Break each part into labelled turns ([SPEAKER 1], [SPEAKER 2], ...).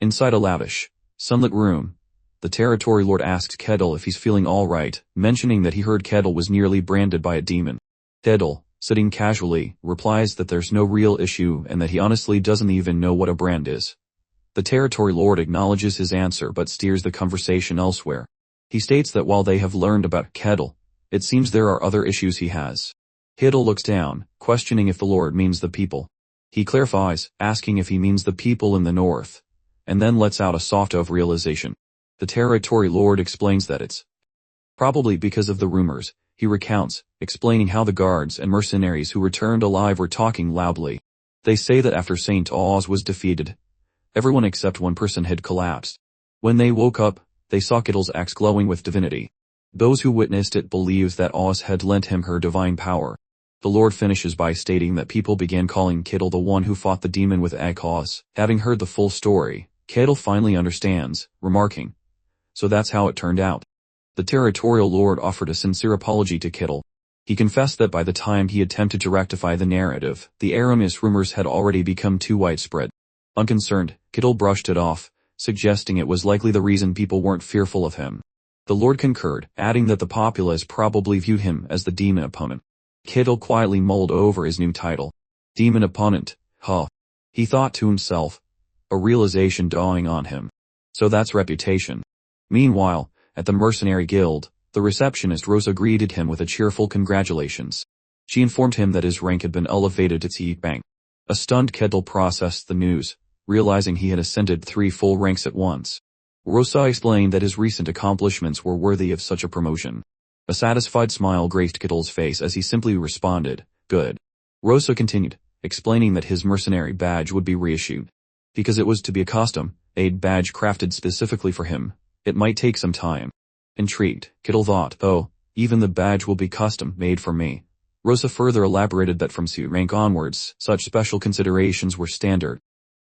[SPEAKER 1] Inside a lavish, sunlit room, the territory lord asks Kettle if he's feeling alright, mentioning that he heard Kettle was nearly branded by a demon. Kettle, sitting casually, replies that there's no real issue and that he honestly doesn't even know what a brand is. The territory lord acknowledges his answer but steers the conversation elsewhere. He states that while they have learned about Kettle, it seems there are other issues he has. Kettle looks down, questioning if the lord means the people. He clarifies, asking if he means the people in the north, and then lets out a soft of realization. The territory lord explains that it's probably because of the rumors. He recounts, explaining how the guards and mercenaries who returned alive were talking loudly. They say that after St. Oz was defeated, everyone except one person had collapsed. When they woke up, they saw Kettle's axe glowing with divinity. Those who witnessed it believed that Oz had lent him her divine power. The Lord finishes by stating that people began calling Kettle the one who fought the demon with Oz. Having heard the full story, Kettle finally understands, remarking, "So that's how it turned out." The territorial lord offered a sincere apology to Kettle. He confessed that by the time he attempted to rectify the narrative, the Aramis rumors had already become too widespread. Unconcerned, Kettle brushed it off, suggesting it was likely the reason people weren't fearful of him. The lord concurred, adding that the populace probably viewed him as the demon opponent. Kettle quietly mulled over his new title. Demon opponent, huh? He thought to himself, a realization dawning on him. So that's reputation. Meanwhile, at the mercenary guild, the receptionist Rosa greeted him with a cheerful congratulations. She informed him that his rank had been elevated to C rank. A stunned Kettle processed the news, realizing he had ascended 3 full ranks at once. Rosa explained that his recent accomplishments were worthy of such a promotion. A satisfied smile graced Kettle's face as he simply responded, "Good." Rosa continued, explaining that his mercenary badge would be reissued. Because it was to be a custom-made badge crafted specifically for him, it might take some time. Intrigued, Kettle thought, "Oh, even the badge will be custom-made for me." Rosa further elaborated that from C rank onwards, such special considerations were standard.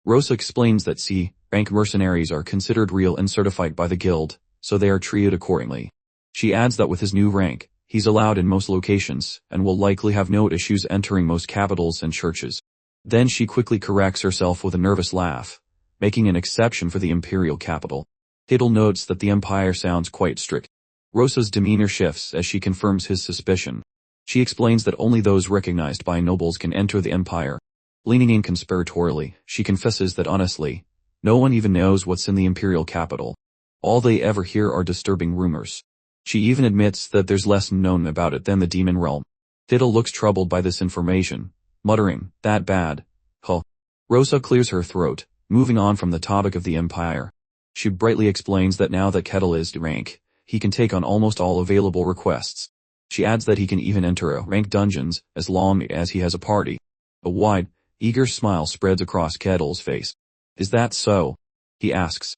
[SPEAKER 1] Rosa explains that C rank mercenaries are considered real and certified by the guild, so they are treated accordingly. She adds that with his new rank, he's allowed in most locations, and will likely have no issues entering most capitals and churches. Then she quickly corrects herself with a nervous laugh, making an exception for the imperial capital. Kettle notes that the empire sounds quite strict. Rosa's demeanor shifts as she confirms his suspicion. She explains that only those recognized by nobles can enter the empire. Leaning in conspiratorially, she confesses that honestly, no one even knows what's in the imperial capital. All they ever hear are disturbing rumors. She even admits that there's less known about it than the demon realm. Kettle looks troubled by this information, muttering, "That bad? Huh." Rosa clears her throat, moving on from the topic of the empire. She brightly explains that now that Kettle is rank, he can take on almost all available requests. She adds that he can even enter rank dungeons, as long as he has a party. A wide, eager smile spreads across Kettle's face. "Is that so?" he asks,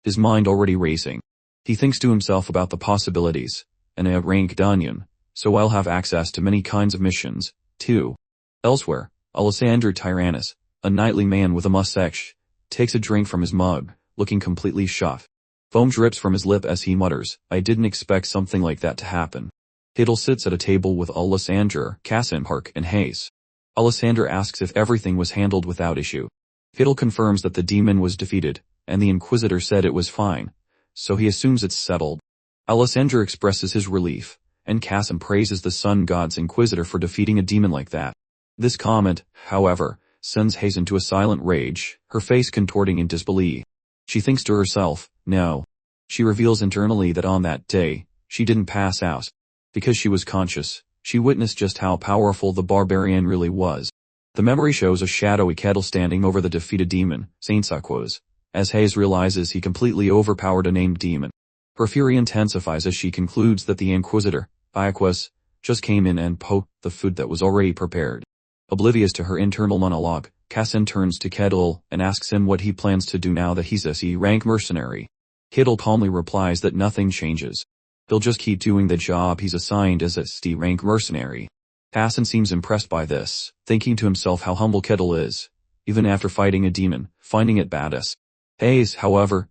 [SPEAKER 1] his mind already racing. He thinks to himself about the possibilities. In a rank dungeon, so I'll have access to many kinds of missions, too. Elsewhere, Alessandro Tyrannus, a knightly man with a mustache, takes a drink from his mug, looking completely shocked. Foam drips from his lip as he mutters, "I didn't expect something like that to happen." Kettle sits at a table with Alessandro, Kassenpark, and Hayes. Alessandro asks if everything was handled without issue. Kettle confirms that the demon was defeated, and the Inquisitor said it was fine, so he assumes it's settled. Alessandro expresses his relief, and Kassim praises the sun god's Inquisitor for defeating a demon like that. This comment, however, sends Hayes into a silent rage, her face contorting in disbelief. She thinks to herself, no. She reveals internally that on that day, she didn't pass out. Because she was conscious, she witnessed just how powerful the Barbarian really was. The memory shows a shadowy Kettle standing over the defeated demon, Saint Sakwas, as Hayes realizes he completely overpowered a named demon. Her fury intensifies as she concludes that the Inquisitor, Iacquas, just came in and poked the food that was already prepared. Oblivious to her internal monologue, Cassin turns to Kettle and asks him what he plans to do now that he's a C-rank mercenary. Kettle calmly replies that nothing changes. He'll just keep doing the job he's assigned as a C-rank mercenary. Cassin seems impressed by this, thinking to himself how humble Kettle is, even after fighting a demon, finding it badass. Hayes, however,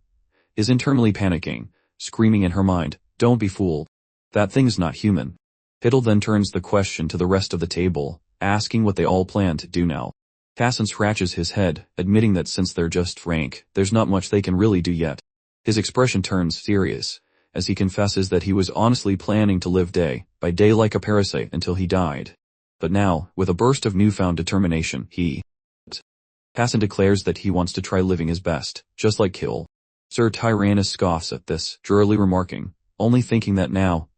[SPEAKER 1] is internally panicking, screaming in her mind, "Don't be fooled. That thing's not human." Kettle then turns the question to the rest of the table, asking what they all plan to do now. Kassan scratches his head, admitting that since they're just frank, there's not much they can really do yet. His expression turns serious, as he confesses that he was honestly planning to live day by day like a parasite until he died. But now, with a burst of newfound determination, Kassan declares that he wants to try living his best, just like Kill. Sir Tyrannus scoffs at this, drily remarking, only thinking that now,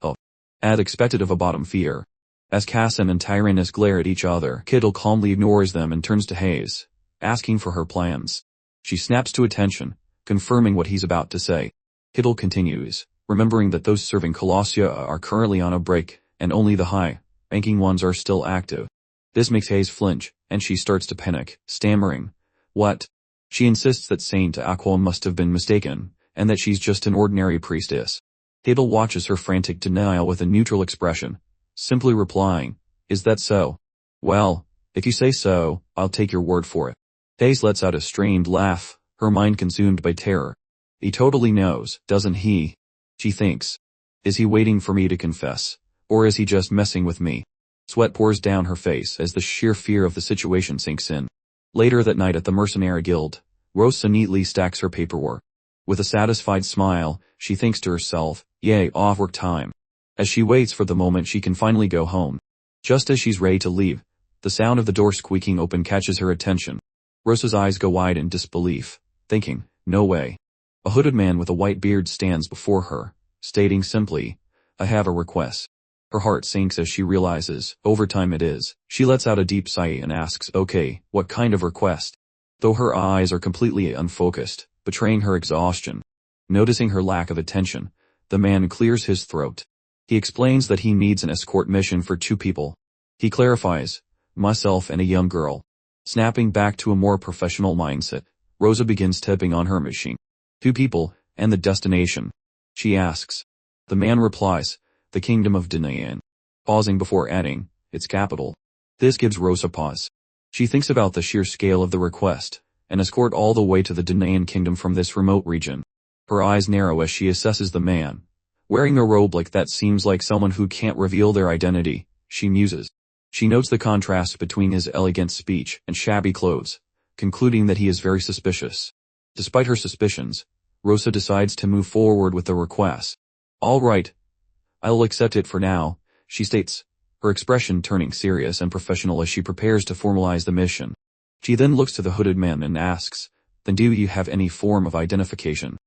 [SPEAKER 1] as expected of a bottom fear. As Kassan and Tyrannus glare at each other, Kittle calmly ignores them and turns to Hayes, asking for her plans. She snaps to attention, confirming what he's about to say. Kittle continues, remembering that those serving Colossia are currently on a break, and only the high-ranking ones are still active. This makes Hayes flinch, and she starts to panic, stammering. What? She insists that Saint Aqua must have been mistaken, and that she's just an ordinary priestess. Kittle watches her frantic denial with a neutral expression, simply replying, is that so? Well, if you say so, I'll take your word for it. Hayes lets out a strained laugh, her mind consumed by terror. He totally knows, doesn't he? She thinks. Is he waiting for me to confess? Or is he just messing with me? Sweat pours down her face as the sheer fear of the situation sinks in. Later that night at the Mercenary Guild, Rosa neatly stacks her paperwork. With a satisfied smile, she thinks to herself, yay, off work time. As she waits for the moment she can finally go home. Just as she's ready to leave, the sound of the door squeaking open catches her attention. Rosa's eyes go wide in disbelief, thinking, no way. A hooded man with a white beard stands before her, stating simply, I have a request. Her heart sinks as she realizes, overtime it is. She lets out a deep sigh and asks, okay, what kind of request? Though her eyes are completely unfocused, betraying her exhaustion. Noticing her lack of attention, the man clears his throat. He explains that he needs an escort mission for 2 people. He clarifies, myself and a young girl. Snapping back to a more professional mindset, Rosa begins typing on her machine. 2 people, and the destination. She asks. The man replies, the kingdom of Danaan. Pausing before adding, its capital. This gives Rosa pause. She thinks about the sheer scale of the request, an escort all the way to the Danaan kingdom from this remote region. Her eyes narrow as she assesses the man. Wearing a robe like that seems like someone who can't reveal their identity, she muses. She notes the contrast between his elegant speech and shabby clothes, concluding that he is very suspicious. Despite her suspicions, Rosa decides to move forward with the request. All right. I'll accept it for now, she states, her expression turning serious and professional as she prepares to formalize the mission. She then looks to the hooded man and asks, then do you have any form of identification?